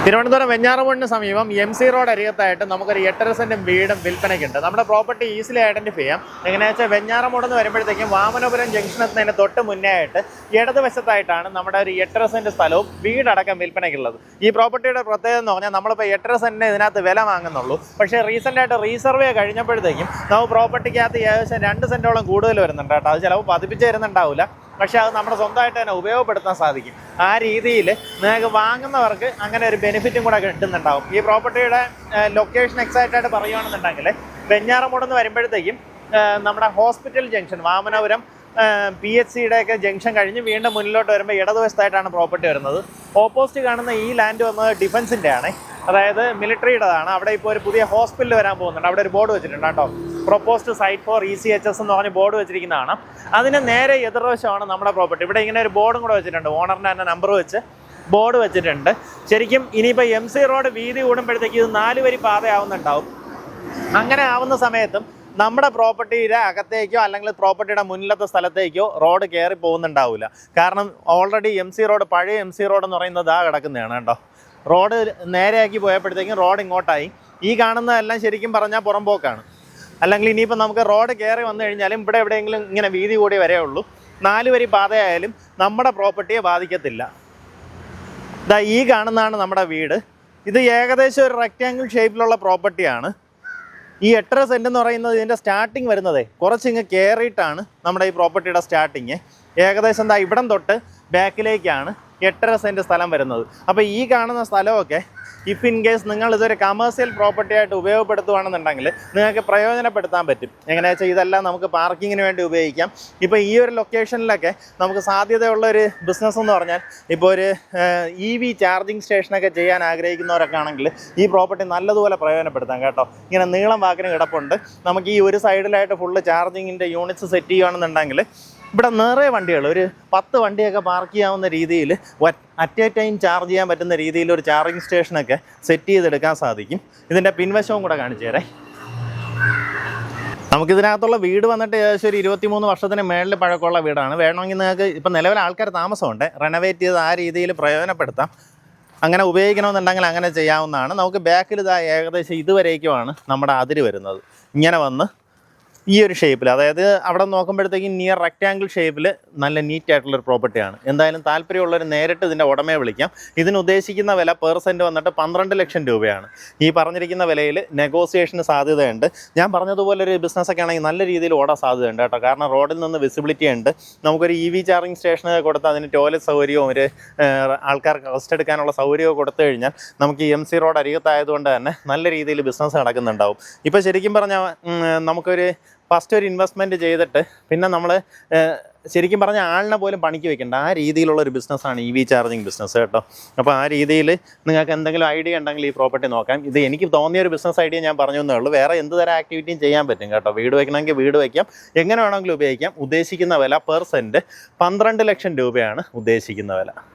തിരുവനന്തപുരം വെഞ്ഞാറമൂടിന് സമീപം MC road അരികത്തായിട്ട് നമുക്കൊരു 8.5 saint വീടും വിൽപ്പനയ്ക്കുണ്ട്. നമ്മുടെ പ്രോപ്പർട്ടി ഈസിലി ഐഡന്റിഫൈ ചെയ്യാം. എങ്ങനെയാ വെച്ചാൽ വെഞ്ഞാറമൂട് എന്ന് വരുമ്പോഴത്തേക്കും വാമനപുരം ജംഗ്ഷൻ എത്തുന്നതിന് തൊട്ട് മുന്നേ ആയിട്ട് ഇടതുവശത്തായിട്ടാണ് നമ്മുടെ ഒരു 8.5 സെന്റ് സ്ഥലവും വീടടക്കം വിൽപ്പനയ്ക്കുള്ളത്. ഈ പ്രോപ്പർട്ടിയുടെ പ്രത്യേകത എന്ന് പറഞ്ഞാൽ നമ്മളിപ്പോൾ 8.5 സെന്റിന് ഇതിനകത്ത് വില വാങ്ങുന്നുള്ളൂ. പക്ഷേ റീസെൻ്റ് ആയിട്ട് റീസർവേ കഴിഞ്ഞപ്പോഴത്തേക്കും നമുക്ക് പ്രോപ്പർട്ടിക്കകത്ത് ഏകദേശം 2 സെന്റോളം കൂടുതൽ വരുന്നുണ്ട് കേട്ടോ. അത് ചിലപ്പോൾ പതിപ്പിച്ച് തരുന്നുണ്ടാവില്ല, പക്ഷേ അത് നമ്മുടെ സ്വന്തമായിട്ട് തന്നെ ഉപയോഗപ്പെടുത്താൻ സാധിക്കും. ആ രീതിയിൽ നിങ്ങൾക്ക് വാങ്ങുന്നവർക്ക് അങ്ങനെ ഒരു ബെനിഫിറ്റും കൂടെ കിട്ടുന്നുണ്ടാവും. ഈ പ്രോപ്പർട്ടിയുടെ ലൊക്കേഷൻ എക്സാക്റ്റ് ആയിട്ട് പറയുകയാണെന്നുണ്ടെങ്കിൽ വെഞ്ഞാറമൂട് എന്ന് വരുമ്പോഴത്തേക്കും നമ്മുടെ ഹോസ്പിറ്റൽ ജംഗ്ഷൻ വാമനപുരം PHCയുടെയൊക്കെ ജംഗ്ഷൻ കഴിഞ്ഞ് വീണ്ടും മുന്നിലോട്ട് വരുമ്പോൾ ഇടതുവശത്തായിട്ടാണ് പ്രോപ്പർട്ടി വരുന്നത്. ഓപ്പോസിറ്റ് കാണുന്ന ഈ ലാൻഡ് വന്നത് ഡിഫൻസിൻ്റെ ആണ്, അതായത് മിലിറ്ററിയുടേതാണ്. അവിടെ ഇപ്പോൾ ഒരു പുതിയ ഹോസ്പിറ്റൽ വരാൻ പോകുന്നുണ്ട്. അവിടെ ഒരു ബോർഡ് വെച്ചിട്ടുണ്ട് കേട്ടോ, പ്രൊപ്പോസ്ഡ് സൈറ്റ് ഫോർ ECHS എന്ന് പറഞ്ഞ് ബോർഡ് വെച്ചിരിക്കുന്നതാണ്. അതിന് നേരെ എതിർവശമാണ് നമ്മുടെ പ്രോപ്പർട്ടി. ഇവിടെ ഇങ്ങനെ ഒരു ബോർഡും കൂടെ വെച്ചിട്ടുണ്ട്, ഓണറിൻ്റെ തന്നെ നമ്പർ വെച്ച് ബോർഡ് വെച്ചിട്ടുണ്ട്. ശരിക്കും ഇനിയിപ്പോൾ MC റോഡ് വീതി കൂടുമ്പോഴത്തേക്ക് ഇത് 4 വരി പാതയാവുന്നുണ്ടാവും. അങ്ങനെ ആവുന്ന സമയത്തും നമ്മുടെ പ്രോപ്പർട്ടിയുടെ അകത്തേക്കോ അല്ലെങ്കിൽ പ്രോപ്പർട്ടിയുടെ മുന്നിലത്തെ സ്ഥലത്തേക്കോ റോഡ് കയറി പോകുന്നുണ്ടാവില്ല. കാരണം ഓൾറെഡി MC റോഡ്, പഴയ MC റോഡ് എന്ന് പറയുന്നത് ആ കിടക്കുന്നതാണ് കേട്ടോ. റോഡ് നേരെയാക്കി പോയപ്പോഴത്തേക്കും റോഡ് ഇങ്ങോട്ടായി. ഈ കാണുന്നതെല്ലാം ശരിക്കും പറഞ്ഞാൽ പുറംപോക്കാണ്. അല്ലെങ്കിൽ ഇനിയിപ്പോൾ നമുക്ക് റോഡ് കയറി വന്നു കഴിഞ്ഞാലും ഇവിടെ എവിടെയെങ്കിലും ഇങ്ങനെ വീതി കൂടി വരേ ഉള്ളൂ. 4 വരി പാതയായാലും നമ്മുടെ പ്രോപ്പർട്ടിയെ ബാധിക്കത്തില്ല. ഇതാ ഈ കാണുന്നതാണ് നമ്മുടെ വീട്. ഇത് ഏകദേശം ഒരു റെക്റ്റാങ്കിൾ ഷേപ്പിലുള്ള പ്രോപ്പർട്ടിയാണ്. ഈ 8.5 സെന്റ് എന്ന് പറയുന്നത് ഇതിൻ്റെ സ്റ്റാർട്ടിങ് വരുന്നതേ കുറച്ചിങ്ങ് കയറിയിട്ടാണ് നമ്മുടെ ഈ പ്രോപ്പർട്ടിയുടെ സ്റ്റാർട്ടിങ്. ഏകദേശം എന്താ ഇവിടം തൊട്ട് ബാക്കിലേക്കാണ് 8.5 സെന്റ് സ്ഥലം വരുന്നത്. അപ്പോൾ ഈ കാണുന്ന സ്ഥലമൊക്കെ ഇഫ് ഇൻ കേസ് നിങ്ങൾ ഇതൊരു കമേഴ്സ്യൽ പ്രോപ്പർട്ടി ആയിട്ട് ഉപയോഗപ്പെടുത്തുകയാണെന്നുണ്ടെങ്കിൽ നിങ്ങൾക്ക് പ്രയോജനപ്പെടുത്താൻ പറ്റും. എങ്ങനെയാ വെച്ചാൽ ഇതെല്ലാം നമുക്ക് പാർക്കിങ്ങിന് വേണ്ടി ഉപയോഗിക്കാം. ഇപ്പോൾ ഈ ഒരു ലൊക്കേഷനിലൊക്കെ നമുക്ക് സാധ്യതയുള്ള ഒരു ബിസിനസ് എന്ന് പറഞ്ഞാൽ ഇപ്പോൾ ഒരു EV ചാർജിങ് സ്റ്റേഷനൊക്കെ ചെയ്യാൻ ആഗ്രഹിക്കുന്നവരൊക്കെ ആണെങ്കിൽ ഈ പ്രോപ്പർട്ടി നല്ലതുപോലെ പ്രയോജനപ്പെടുത്താം കേട്ടോ. ഇങ്ങനെ നീളം വാക്കിന് കിടപ്പുണ്ട്. നമുക്ക് ഈ ഒരു സൈഡിലായിട്ട് ഫുള്ള് ചാർജിങ്ങിൻ്റെ യൂണിറ്റ്സ് സെറ്റ് ചെയ്യുകയാണെന്നുണ്ടെങ്കിൽ ഇവിടെ നിറയെ വണ്ടികൾ, ഒരു 10 വണ്ടിയൊക്കെ പാർക്ക് ചെയ്യാവുന്ന രീതിയിൽ അറ്റ് എ ടൈം ചാർജ് ചെയ്യാൻ പറ്റുന്ന രീതിയിൽ ഒരു ചാർജിങ് സ്റ്റേഷനൊക്കെ സെറ്റ് ചെയ്തെടുക്കാൻ സാധിക്കും. ഇതിൻ്റെ പിൻവശവും കൂടെ കാണിച്ചു തരാം. നമുക്കിതിനകത്തുള്ള വീട് വന്നിട്ട് ഏകദേശം ഒരു 23 വർഷത്തിന് മേളിൽ പഴക്കമുള്ള വീടാണ്. വേണമെങ്കിൽ നിങ്ങൾക്ക് ഇപ്പം നിലവിൽ ആൾക്കാർ താമസമുണ്ട്, റെനോവേറ്റ് ചെയ്ത് ആ രീതിയിൽ പ്രയോജനപ്പെടുത്താം. അങ്ങനെ ഉപയോഗിക്കണമെന്നുണ്ടെങ്കിൽ അങ്ങനെ ചെയ്യാവുന്നതാണ്. നമുക്ക് ബാക്കിൽ ഇതാ ഏകദേശം ഇതുവരേക്കുമാണ് നമ്മുടെ അതിര് വരുന്നത്. ഇങ്ങനെ വന്ന് ഈ ഒരു ഷേപ്പിൽ, അതായത് അവിടെ നോക്കുമ്പോഴത്തേക്കും നിയർ റെക്റ്റാങ്കിൾ ഷേപ്പിൽ നല്ല നീറ്റ് ആയിട്ടുള്ളൊരു പ്രോപ്പർട്ടിയാണ്. എന്തായാലും താല്പര്യമുള്ളവർ നേരിട്ട് ഇതിൻ്റെ ഉടമയെ വിളിക്കാം. ഇതിന് ഉദ്ദേശിക്കുന്ന വില പെർ സെൻറ്റ് വന്നിട്ട് 12 ലക്ഷം രൂപയാണ്. ഈ പറഞ്ഞിരിക്കുന്ന വിലയിൽ നെഗോസിയേഷന് സാധ്യതയുണ്ട്. ഞാൻ പറഞ്ഞതുപോലെ ഒരു ബിസിനസ്സൊക്കെ ആണെങ്കിൽ നല്ല രീതിയിൽ ഓടാൻ സാധ്യതയുണ്ട് കേട്ടോ. കാരണം റോഡിൽ നിന്ന് വിസിബിലിറ്റി ഉണ്ട്. നമുക്കൊരു EV ചാർജിങ് സ്റ്റേഷനൊക്കെ കൊടുത്ത് അതിന് ടോയ്ലറ്റ് സൗകര്യവും ഒരു ആൾക്കാർക്ക് റെസ്റ്റ് എടുക്കാനുള്ള സൗകര്യമൊക്കെ കൊടുത്തു കഴിഞ്ഞാൽ നമുക്ക് ഈ MC റോഡ് അരികത്തായതുകൊണ്ട് തന്നെ നല്ല രീതിയിൽ ബിസിനസ് നടക്കുന്നുണ്ടാവും. ഇപ്പോൾ ശരിക്കും പറഞ്ഞാൽ നമുക്കൊരു ഫസ്റ്റ് ഒരു ഇൻവെസ്റ്റ്മെൻറ്റ് ചെയ്തിട്ട് പിന്നെ നമ്മൾ ശരിക്കും പറഞ്ഞാൽ ആളിനെ പോലും പണിക്ക് വെക്കേണ്ട ആ രീതിയിലുള്ളൊരു ബിസിനസ്സാണ് EV ചാർജിങ് ബിസിനസ് കേട്ടോ. അപ്പോൾ ആ രീതിയിൽ നിങ്ങൾക്ക് എന്തെങ്കിലും ഐഡിയ ഉണ്ടെങ്കിൽ ഈ പ്രോപ്പർട്ടി നോക്കാം. ഇത് എനിക്ക് തോന്നിയൊരു ബിസിനസ് ഐഡിയ ഞാൻ പറഞ്ഞു എന്നേ ഉള്ളൂ. വേറെ എന്ത് തരം ആക്ടിവിറ്റിയും ചെയ്യാൻ പറ്റും കേട്ടോ. വീട് വയ്ക്കണമെങ്കിൽ വീട് വയ്ക്കാം, എങ്ങനെ വേണമെങ്കിലും ഉപയോഗിക്കാം. ഉദ്ദേശിക്കുന്ന വില പെർ സെൻറ്റ് 12 ലക്ഷം രൂപയാണ് ഉദ്ദേശിക്കുന്ന വില.